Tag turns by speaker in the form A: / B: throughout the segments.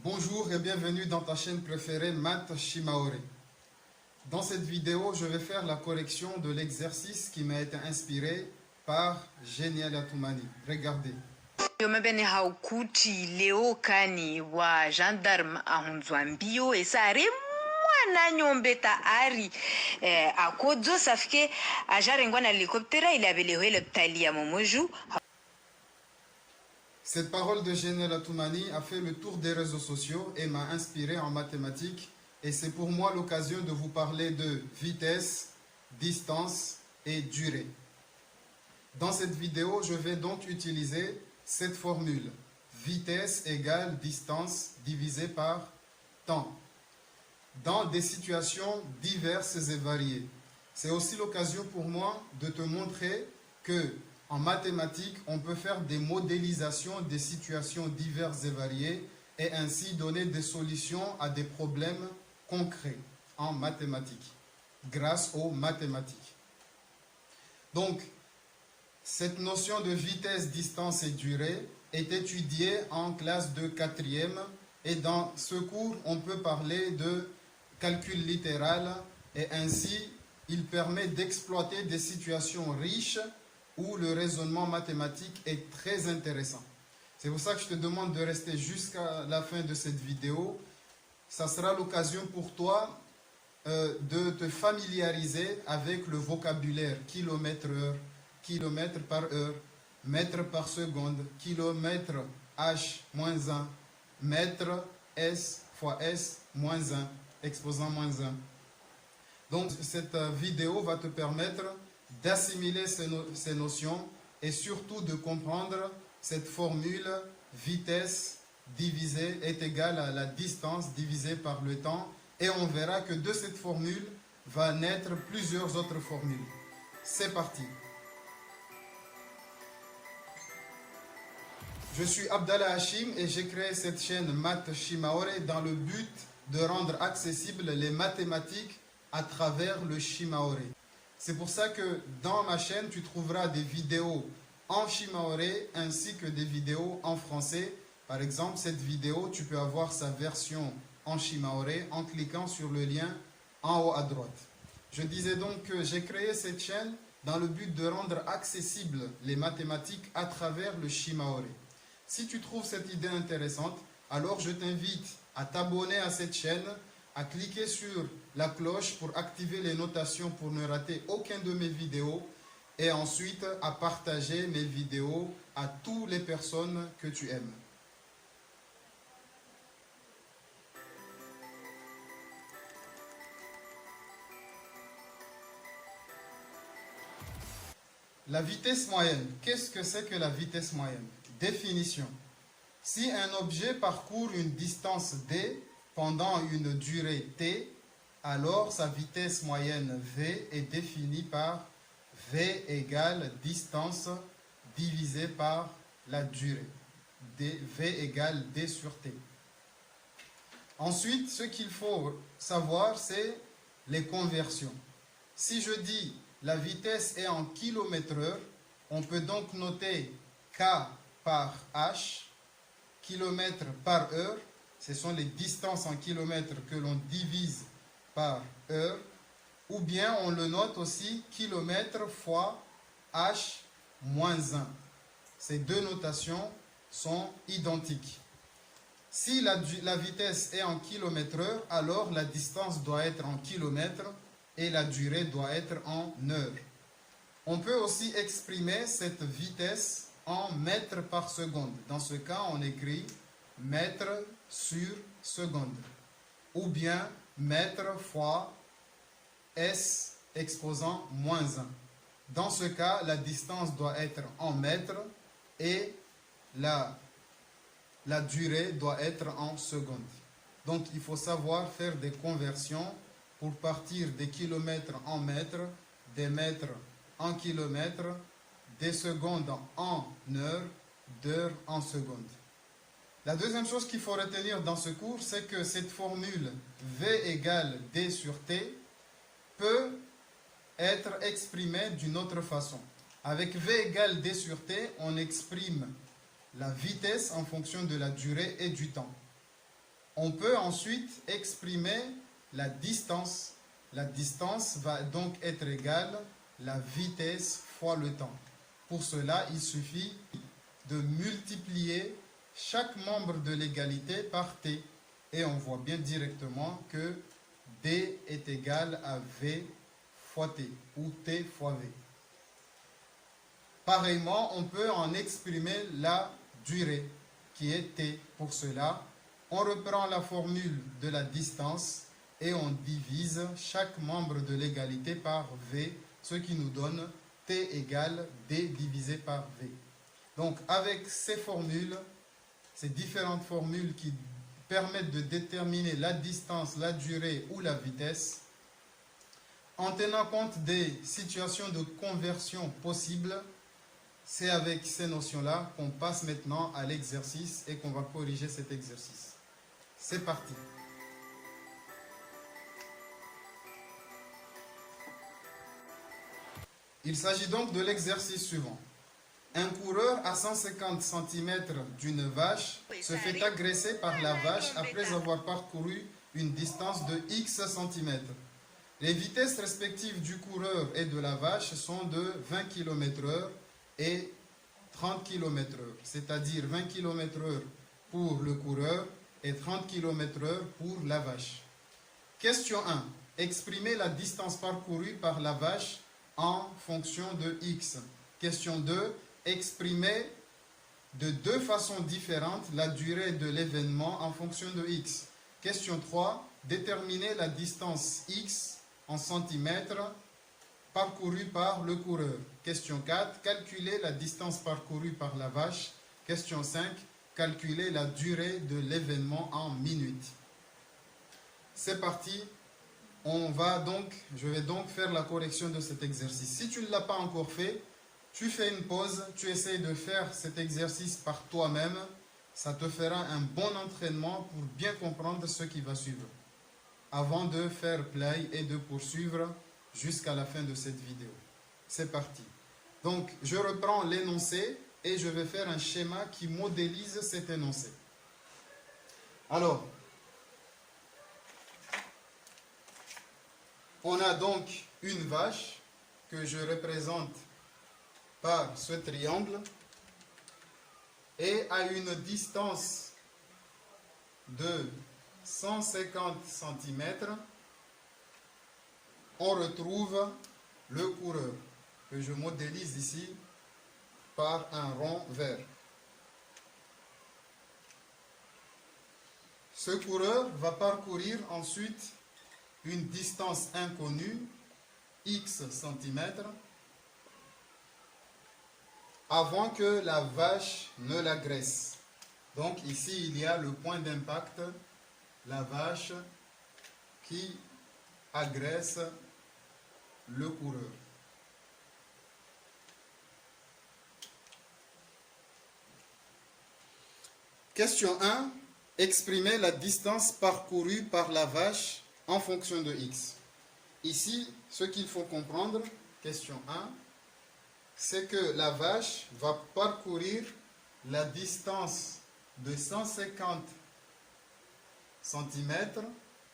A: Bonjour et bienvenue dans ta chaîne préférée Math Shimaore. Dans cette vidéo, je vais faire la correction de l'exercice qui m'a été inspiré par Genial Atoumani. Regardez.
B: Yomebeni haukuti leo kani wa gendarme ahunzwambio esare mwana nyombeta ari akodzo safike ajarengwa na helicoptera il avait le ptali ya momoju.
A: Cette parole de Genial Atoumani a fait le tour des réseaux sociaux et m'a inspiré en mathématiques. Et c'est pour moi l'occasion de vous parler de vitesse, distance et durée. Dans cette vidéo, je vais donc utiliser cette formule. Vitesse égale distance divisé par temps. Dans des situations diverses et variées. C'est aussi l'occasion pour moi de te montrer que en mathématiques, on peut faire des modélisations des situations diverses et variées et ainsi donner des solutions à des problèmes concrets en mathématiques, grâce aux mathématiques. Donc, cette notion de vitesse, distance et durée est étudiée en classe de 4e et dans ce cours, on peut parler de calcul littéral et ainsi, il permet d'exploiter des situations riches où le raisonnement mathématique est très intéressant. C'est pour ça que je te demande de rester jusqu'à la fin de cette vidéo. Ça sera l'occasion pour toi de te familiariser avec le vocabulaire kilomètre-heure, kilomètre par heure, mètre par seconde, kilomètre h-1, mètre s fois s moins 1, exposant moins 1. Donc cette vidéo va te permettre d'assimiler ces notions et surtout de comprendre cette formule vitesse divisée est égale à la distance divisée par le temps et on verra que de cette formule va naître plusieurs autres formules. C'est parti. Je suis Abdallah Hachim et j'ai créé cette chaîne Math Shimaore dans le but de rendre accessibles les mathématiques à travers le Shimaore. C'est pour ça que dans ma chaîne, tu trouveras des vidéos en Shimaore ainsi que des vidéos en français. Par exemple, cette vidéo, tu peux avoir sa version en Shimaore en cliquant sur le lien en haut à droite. Je disais donc que j'ai créé cette chaîne dans le but de rendre accessibles les mathématiques à travers le Shimaore. Si tu trouves cette idée intéressante, alors je t'invite à t'abonner à cette chaîne, à cliquer sur la cloche pour activer les notations pour ne rater aucune de mes vidéos et ensuite à partager mes vidéos à toutes les personnes que tu aimes. La vitesse moyenne. Qu'est-ce que c'est que la vitesse moyenne? Définition. Si un objet parcourt une distance d pendant une durée t, alors sa vitesse moyenne v est définie par v égale distance divisé par la durée. V égale d sur t. Ensuite, ce qu'il faut savoir, c'est les conversions. Si je dis la vitesse est en km/h, on peut donc noter k par h, kilomètre par heure. Ce sont les distances en kilomètres que l'on divise par heure. Ou bien on le note aussi kilomètre fois h moins 1. Ces deux notations sont identiques. Si la vitesse est en km/h, alors la distance doit être en kilomètres et la durée doit être en heures. On peut aussi exprimer cette vitesse en mètres par seconde. Dans ce cas, on écrit mètre sur seconde. Ou bien mètre fois s exposant moins 1. Dans ce cas, la distance doit être en mètres et la durée doit être en secondes. Donc, il faut savoir faire des conversions pour partir des kilomètres en mètres, des mètres en kilomètres, des secondes en heures, d'heures en secondes. La deuxième chose qu'il faut retenir dans ce cours, c'est que cette formule V égale D sur T peut être exprimée d'une autre façon. Avec V égale D sur T, on exprime la vitesse en fonction de la durée et du temps. On peut ensuite exprimer la distance. La distance va donc être égale à la vitesse fois le temps. Pour cela, il suffit de multiplier chaque membre de l'égalité par t. Et on voit bien directement que d est égal à v fois t, ou t fois v. Pareillement, on peut en exprimer la durée, qui est t. Pour cela, on reprend la formule de la distance et on divise chaque membre de l'égalité par v, ce qui nous donne t égale d divisé par v. Donc, avec ces formules, ces différentes formules qui permettent de déterminer la distance, la durée ou la vitesse, en tenant compte des situations de conversion possibles, c'est avec ces notions-là qu'on passe maintenant à l'exercice et qu'on va corriger cet exercice. C'est parti. Il s'agit donc de l'exercice suivant. Un coureur à 150 cm d'une vache se fait agresser par la vache après avoir parcouru une distance de X cm. Les vitesses respectives du coureur et de la vache sont de 20 km/h et 30 km/h, c'est-à-dire 20 km/h pour le coureur et 30 km/h pour la vache. Question 1. Exprimez la distance parcourue par la vache en fonction de X. Question 2. Exprimez de deux façons différentes la durée de l'événement en fonction de X. Question 3. Déterminez la distance X en centimètres parcourue par le coureur. Question 4. Calculez la distance parcourue par la vache. Question 5. Calculez la durée de l'événement en minutes. C'est parti. Je vais donc faire la correction de cet exercice. Si tu ne l'as pas encore fait, tu fais une pause, tu essayes de faire cet exercice par toi-même. Ça te fera un bon entraînement pour bien comprendre ce qui va suivre, avant de faire play et de poursuivre jusqu'à la fin de cette vidéo. C'est parti. Donc, je reprends l'énoncé et je vais faire un schéma qui modélise cet énoncé. Alors, on a donc une vache que je représente par ce triangle et à une distance de 150 cm, on retrouve le coureur que je modélise ici par un rond vert. Ce coureur va parcourir ensuite une distance inconnue, X cm, avant que la vache ne l'agresse. Donc ici, il y a le point d'impact, la vache qui agresse le coureur. Question 1. Exprimez la distance parcourue par la vache en fonction de X. Ici, ce qu'il faut comprendre, question 1, c'est que la vache va parcourir la distance de 150 cm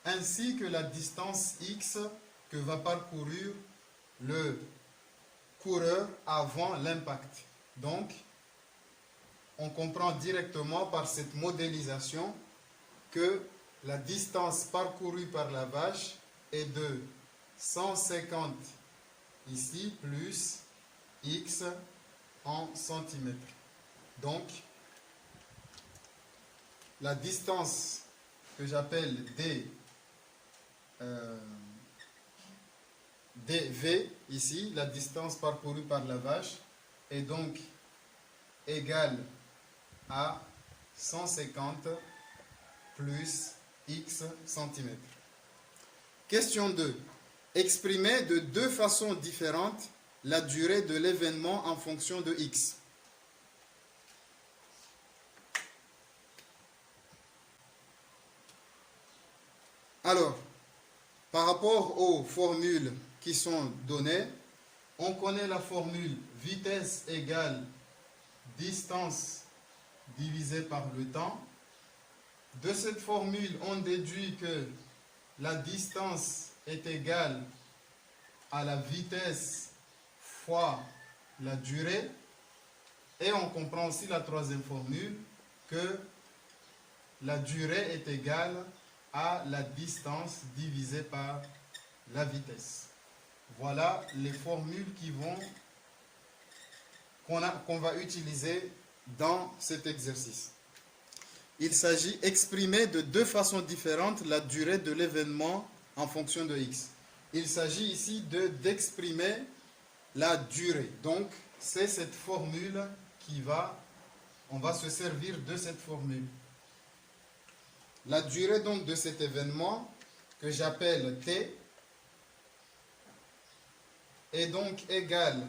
A: ainsi que la distance X que va parcourir le coureur avant l'impact. Donc, on comprend directement par cette modélisation que la distance parcourue par la vache est de 150 ici plus X en centimètres. Donc, la distance que j'appelle dV, ici, la distance parcourue par la vache, est donc égale à 150 plus X centimètres. Question 2. Exprimez de deux façons différentes la durée de l'événement en fonction de X. Alors, par rapport aux formules qui sont données, on connaît la formule vitesse égale distance divisé par le temps. De cette formule, on déduit que la distance est égale à la vitesse fois la durée. Et on comprend aussi la troisième formule, que la durée est égale à la distance divisée par la vitesse. Voilà les formules qu'on va utiliser dans cet exercice. Il s'agit d'exprimer de deux façons différentes la durée de l'événement en fonction de x. Il s'agit ici d'exprimer la durée. Donc, c'est cette formule on va se servir de cette formule. La durée donc de cet événement, que j'appelle t, est donc égale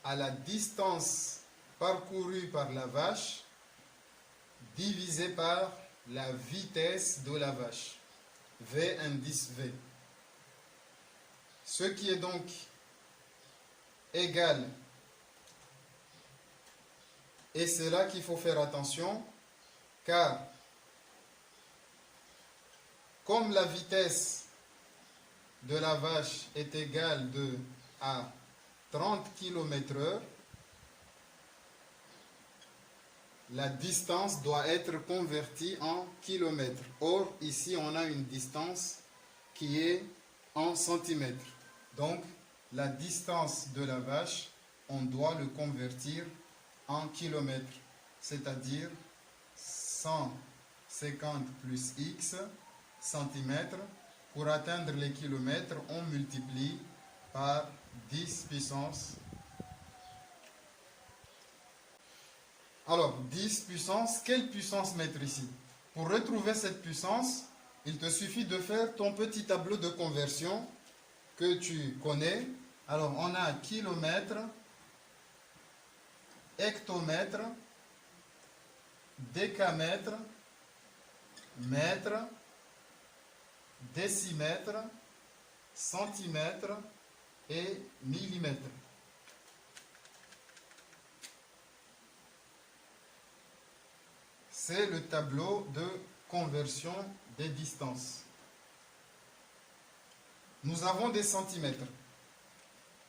A: à la distance parcourue par la vache divisé par la vitesse de la vache, V indice V. Ce qui est donc égal, et c'est là qu'il faut faire attention, car comme la vitesse de la vache est égale à 30 km/h, la distance doit être convertie en kilomètres. Or, ici, on a une distance qui est en centimètres. Donc, la distance de la vache, on doit le convertir en kilomètres, c'est-à-dire 150 plus x centimètres. Pour atteindre les kilomètres, on multiplie par 10 puissance. Alors, 10 puissance, quelle puissance mettre ici? Pour retrouver cette puissance, il te suffit de faire ton petit tableau de conversion que tu connais. Alors, on a kilomètre, hectomètre, décamètre, mètre, décimètre, centimètre et millimètre. C'est le tableau de conversion des distances. Nous avons des centimètres.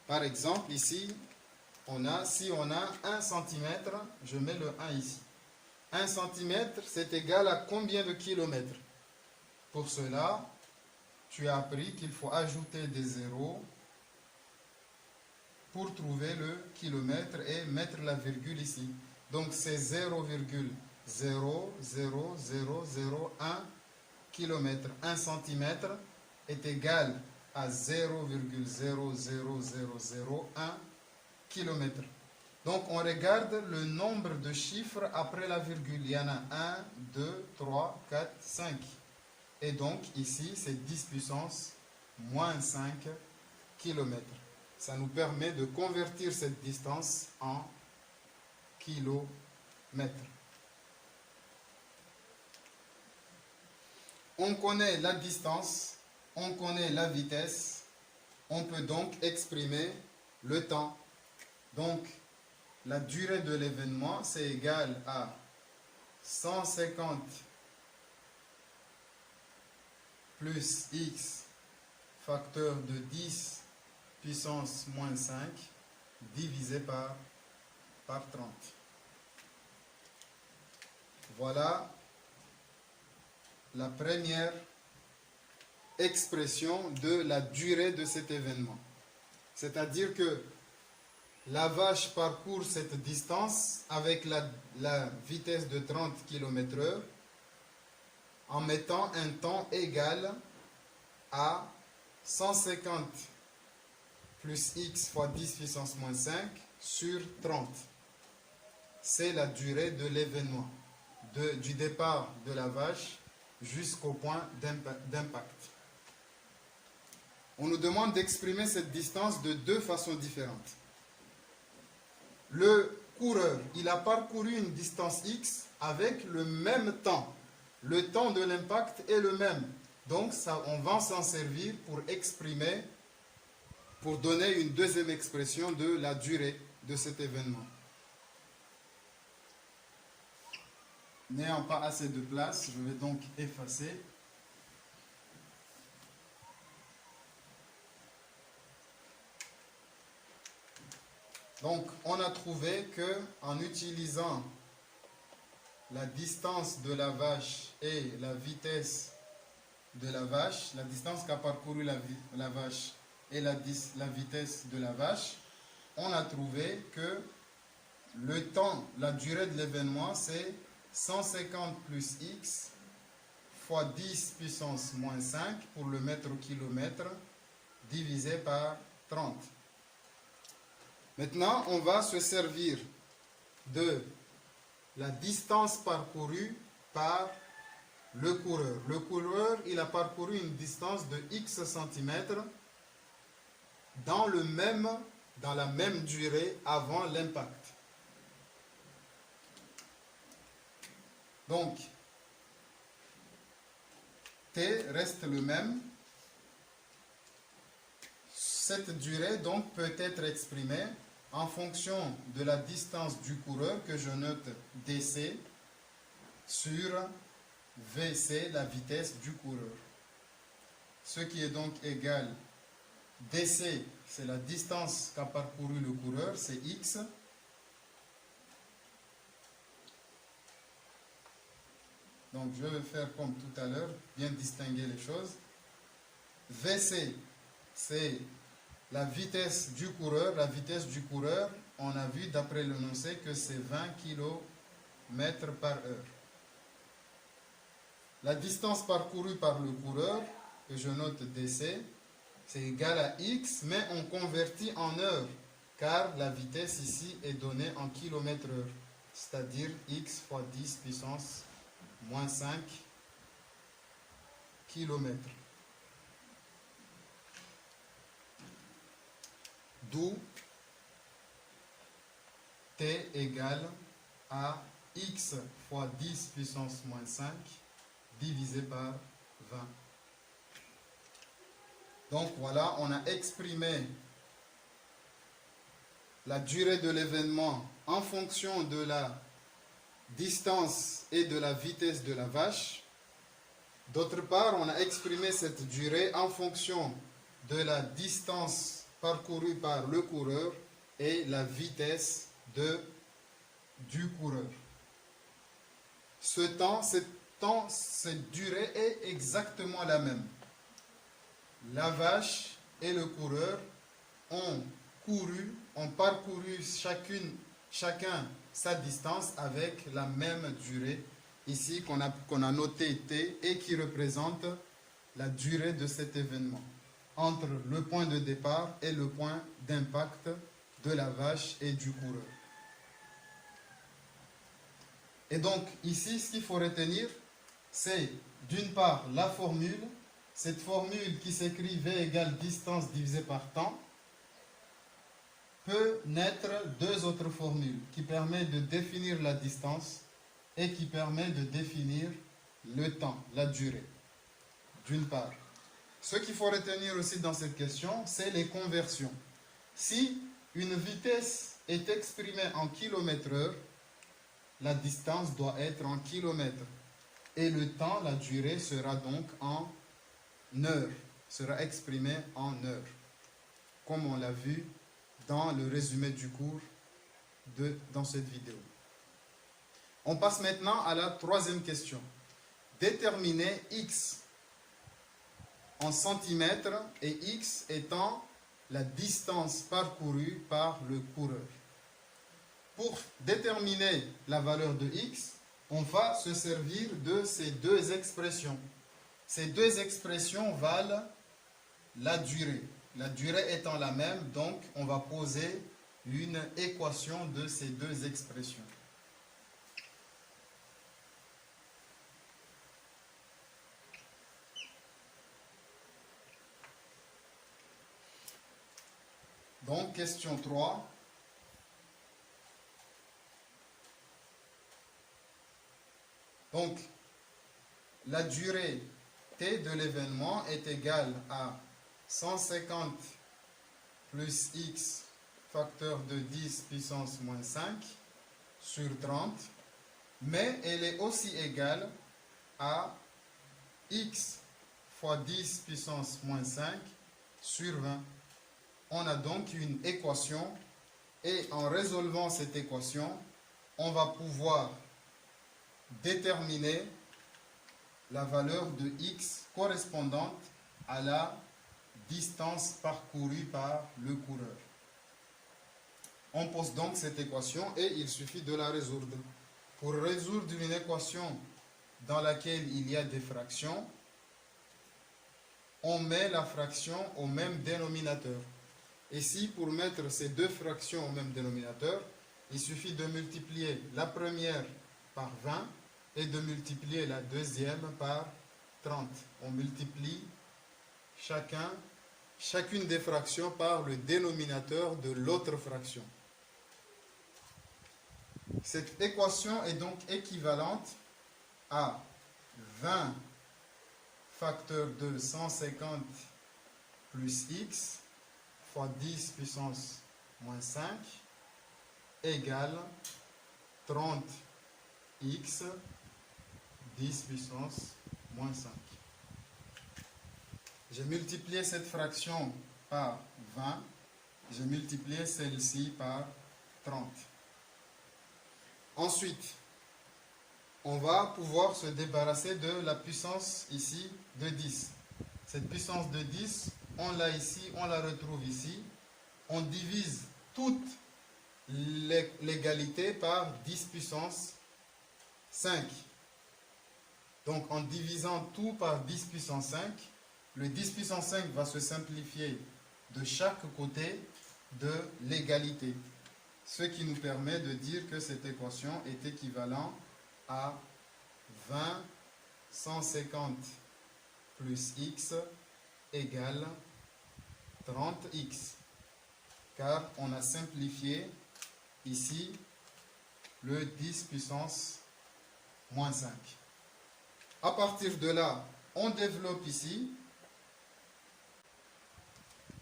A: Par exemple, ici, si on a 1 centimètre, je mets le 1 ici. 1 centimètre, c'est égal à combien de kilomètres? Pour cela, tu as appris qu'il faut ajouter des zéros pour trouver le kilomètre et mettre la virgule ici. Donc, c'est 0,00001 km. 1 centimètre est égal à 0,00001 km. Donc, on regarde le nombre de chiffres après la virgule. Il y en a 1, 2, 3, 4, 5. Et donc, ici, c'est 10 puissance moins 5 km. Ça nous permet de convertir cette distance en kilomètres. On connaît la distance, on connaît la vitesse, on peut donc exprimer le temps. Donc, la durée de l'événement, c'est égal à 150 plus x facteur de 10 puissance moins 5 divisé par 30. Voilà la première expression de la durée de cet événement. C'est-à-dire que la vache parcourt cette distance avec la vitesse de 30 km/h en mettant un temps égal à 150 plus x fois 10 puissance moins 5 sur 30. C'est la durée de l'événement, du départ de la vache jusqu'au point d'impact. On nous demande d'exprimer cette distance de deux façons différentes. Le coureur, il a parcouru une distance x avec le même temps. Le temps de l'impact est le même. Donc, on va s'en servir pour donner une deuxième expression de la durée de cet événement. N'ayant pas assez de place, je vais donc effacer. Donc, on a trouvé que en utilisant la distance de la vache et la vitesse de la vache, la distance qu'a parcouru la vache et la vitesse de la vache, on a trouvé que le temps, la durée de l'événement, c'est 150 plus x fois 10 puissance moins 5 pour le mètre au kilomètre divisé par 30. Maintenant, on va se servir de la distance parcourue par le coureur. Le coureur, il a parcouru une distance de x centimètres dans la même durée avant l'impact. Donc, t reste le même. Cette durée donc peut être exprimée en fonction de la distance du coureur que je note dc sur vc, la vitesse du coureur. Ce qui est donc égal, dc c'est la distance qu'a parcouru le coureur, c'est x. Donc je vais faire comme tout à l'heure, bien distinguer les choses. vc c'est la vitesse du coureur. La vitesse du coureur, on a vu d'après l'énoncé que c'est 20 km par heure. La distance parcourue par le coureur, que je note dc, c'est égal à x, mais on convertit en heure, car la vitesse ici est donnée en km/h, c'est-à-dire x fois 10 puissance moins 5 km. D'où t égale à x fois 10 puissance moins 5 divisé par 20. Donc voilà, on a exprimé la durée de l'événement en fonction de la distance et de la vitesse de la vache. D'autre part, on a exprimé cette durée en fonction de la distance parcourue par le coureur et la vitesse du coureur. Cette durée est exactement la même. La vache et le coureur ont parcouru chacun sa distance avec la même durée, ici qu'on a noté T et qui représente la durée de cet événement, entre le point de départ et le point d'impact de la vache et du coureur. Et donc, ici, ce qu'il faut retenir, c'est d'une part la formule, cette formule qui s'écrit V égale distance divisé par temps, peut naître deux autres formules qui permettent de définir la distance et qui permettent de définir le temps, la durée, d'une part. Ce qu'il faut retenir aussi dans cette question, c'est les conversions. Si une vitesse est exprimée en km/h, la distance doit être en kilomètres. Et le temps, la durée, sera donc en heures, sera exprimé en heures, comme on l'a vu dans le résumé du cours dans cette vidéo. On passe maintenant à la troisième question. Déterminer x en centimètres et x étant la distance parcourue par le coureur. Pour déterminer la valeur de x, on va se servir de ces deux expressions. Ces deux expressions valent la durée. La durée étant la même, donc on va poser une équation de ces deux expressions. Donc, question 3. Donc, la durée t de l'événement est égale à 150 plus x facteur de 10 puissance moins 5 sur 30. mais elle est aussi égale à x fois 10 puissance moins 5 sur 20. On a donc une équation et en résolvant cette équation, on va pouvoir déterminer la valeur de x correspondante à la distance parcourue par le coureur. On pose donc cette équation et il suffit de la résoudre. Pour résoudre une équation dans laquelle il y a des fractions, on met la fraction au même dénominateur. Ici, pour mettre ces deux fractions au même dénominateur, il suffit de multiplier la première par 20 et de multiplier la deuxième par 30. On multiplie chacune des fractions par le dénominateur de l'autre fraction. Cette équation est donc équivalente à 20 facteur de 150 plus x fois 10 puissance moins 5 égale 30x 10 puissance moins 5. J'ai multiplié cette fraction par 20, j'ai multiplié celle-ci par 30. Ensuite, on va pouvoir se débarrasser de la puissance ici de 10. Cette puissance de 10, on l'a ici, on la retrouve ici. On divise toute l'égalité par 10 puissance 5. Donc en divisant tout par 10 puissance 5, le 10 puissance 5 va se simplifier de chaque côté de l'égalité. Ce qui nous permet de dire que cette équation est équivalente à 20 150 plus x égale 30x. Car on a simplifié ici le 10 puissance moins 5. À partir de là, on développe ici.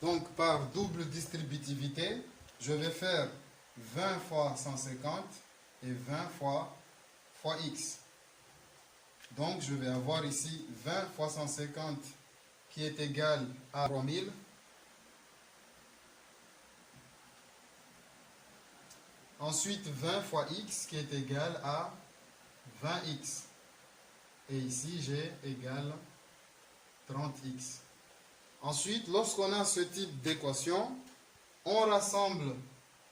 A: Donc par double distributivité, je vais faire 20 fois 150 et 20 fois x. Donc je vais avoir ici 20 fois 150 qui est égal à 3000. Ensuite 20 fois x qui est égal à 20x. Et ici j'ai égal 30x. Ensuite, lorsqu'on a ce type d'équation, on rassemble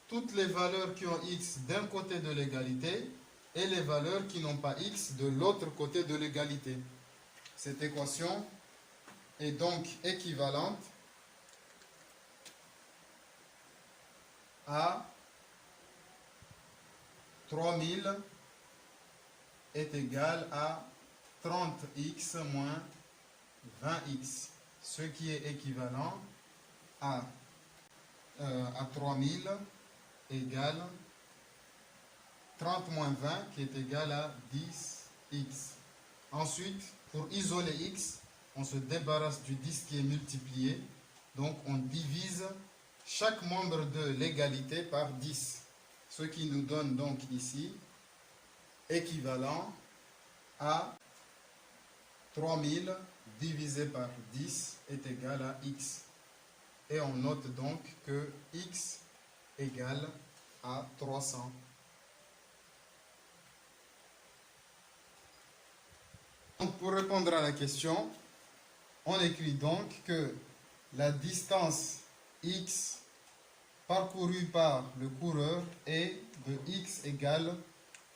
A: toutes les valeurs qui ont x d'un côté de l'égalité et les valeurs qui n'ont pas x de l'autre côté de l'égalité. Cette équation est donc équivalente à 3000 est égal à 30x moins 20x. Ce qui est équivalent à 3000 égale 30 moins 20 qui est égal à 10x. Ensuite, pour isoler x, on se débarrasse du 10 qui est multiplié. Donc, on divise chaque membre de l'égalité par 10. Ce qui nous donne donc ici équivalent à 3000 divisé par 10 est égal à x. Et on note donc que x égale à 300. Donc pour répondre à la question, on écrit donc que la distance x parcourue par le coureur est de x égale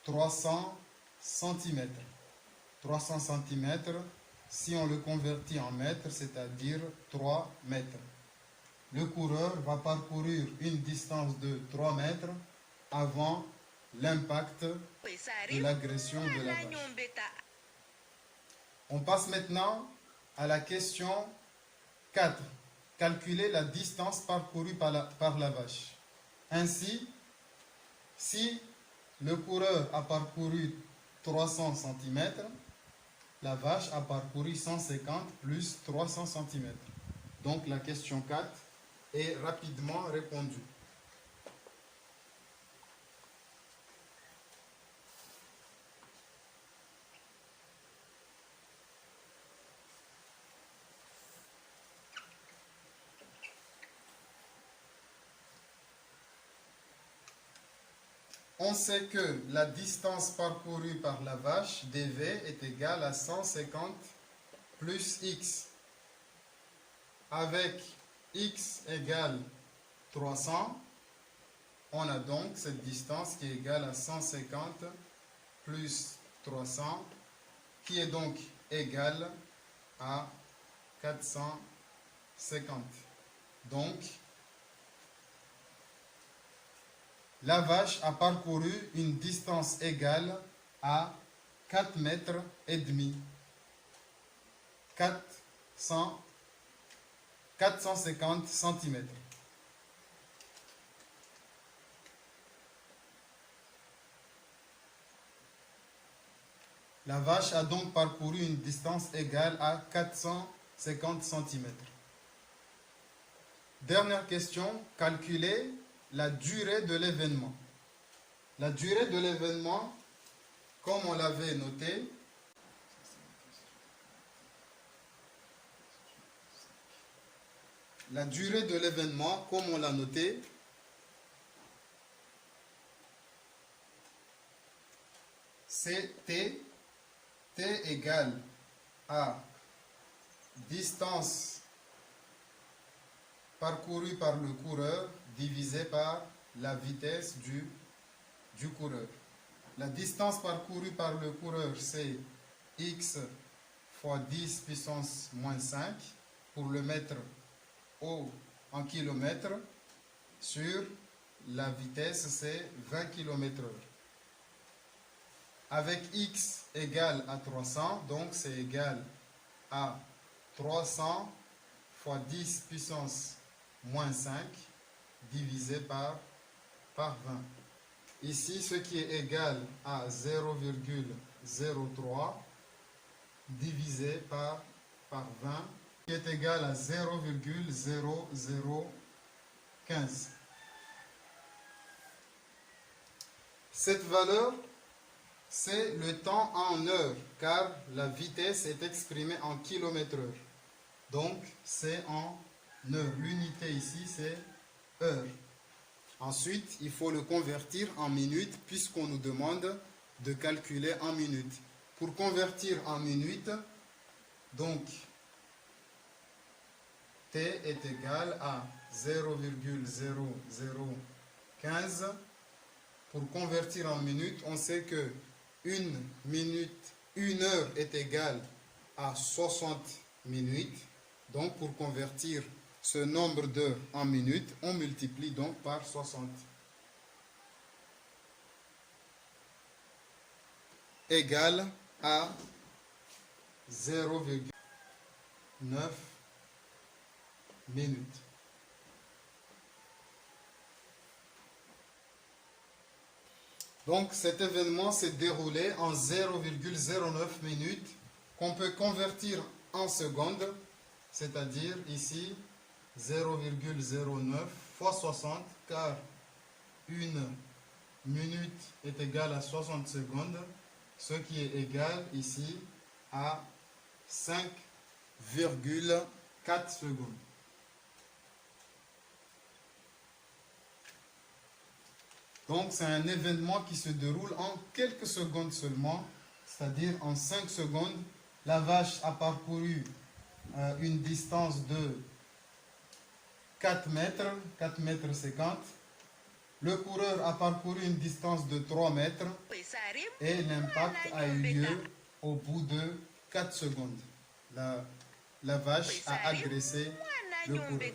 A: 300 cm. 300 cm, si on le convertit en mètres, c'est-à-dire 3 mètres. Le coureur va parcourir une distance de 3 mètres avant l'impact de l'agression de la vache. On passe maintenant à la question 4. Calculer la distance parcourue par la vache. Ainsi, si le coureur a parcouru 300 cm, la vache a parcouru 150 plus 300 cm. Donc la question 4 est rapidement répondue. On sait que la distance parcourue par la vache, dv, est égale à 150 plus x. Avec x égale 300, on a donc cette distance qui est égale à 150 plus 300, qui est donc égale à 450. Donc, la vache a parcouru une distance égale à 4 mètres et demi. 450 cm. La vache a donc parcouru une distance égale à 450 cm. Dernière question, calculer la durée de l'événement. La durée de l'événement, comme on l'avait noté, la durée de l'événement, comme on l'a noté, c'est T. T égale à distance parcourue par le coureur divisé par la vitesse du coureur. La distance parcourue par le coureur, c'est x fois 10 puissance moins 5 pour le mettre en kilomètres sur la vitesse, c'est 20 km/h. Avec x égale à 300, donc c'est égal à 300 fois 10 puissance moins 5 divisé par 20. Ici, ce qui est égal à 0,03 divisé par 20, qui est égal à 0,0015. Cette valeur, c'est le temps en heure, car la vitesse est exprimée en km/h. Donc, c'est en heure. L'unité ici, c'est heure. Ensuite, il faut le convertir en minutes, puisqu'on nous demande de calculer en minutes. Pour convertir en minutes, donc, T est égal à 0,0015. Pour convertir en minutes, on sait que une heure est égale à 60 minutes. Donc, pour convertir ce nombre d'heures en minutes, on multiplie donc par 60. Égale à 0,9 minutes. Donc cet événement s'est déroulé en 0,09 minutes qu'on peut convertir en secondes, c'est-à-dire ici 0,09 fois 60, car une minute est égale à 60 secondes, ce qui est égal ici à 5,4 secondes. Donc c'est un événement qui se déroule en quelques secondes seulement, c'est-à-dire en 5 secondes. La vache a parcouru une distance de 4 mètres, 4 mètres 50. Le coureur a parcouru une distance de 3 mètres et l'impact a eu lieu au bout de 4 secondes. La vache a agressé le coureur.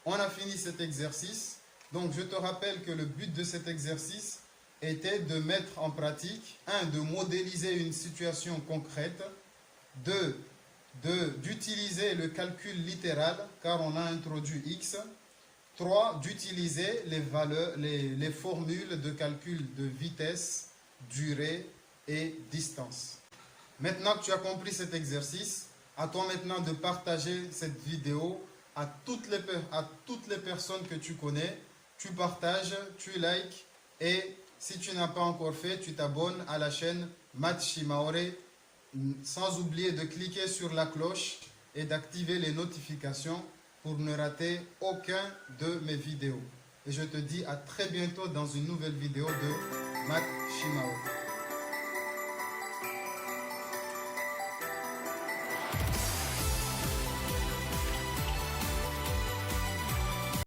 A: On a fini cet exercice. Donc je te rappelle que le but de cet exercice était de mettre en pratique, 1, de modéliser une situation concrète, 2, d'utiliser le calcul littéral, car on a introduit x, 3, d'utiliser les formules de calcul de vitesse, durée et distance. Maintenant que tu as compris cet exercice, à toi maintenant de partager cette vidéo à toutes les personnes que tu connais. Tu partages, tu likes et si tu n'as pas encore fait, tu t'abonnes à la chaîne Math Shimaore, sans oublier de cliquer sur la cloche et d'activer les notifications pour ne rater aucun de mes vidéos. Et je te dis à très bientôt dans une nouvelle vidéo de Matt Shimao.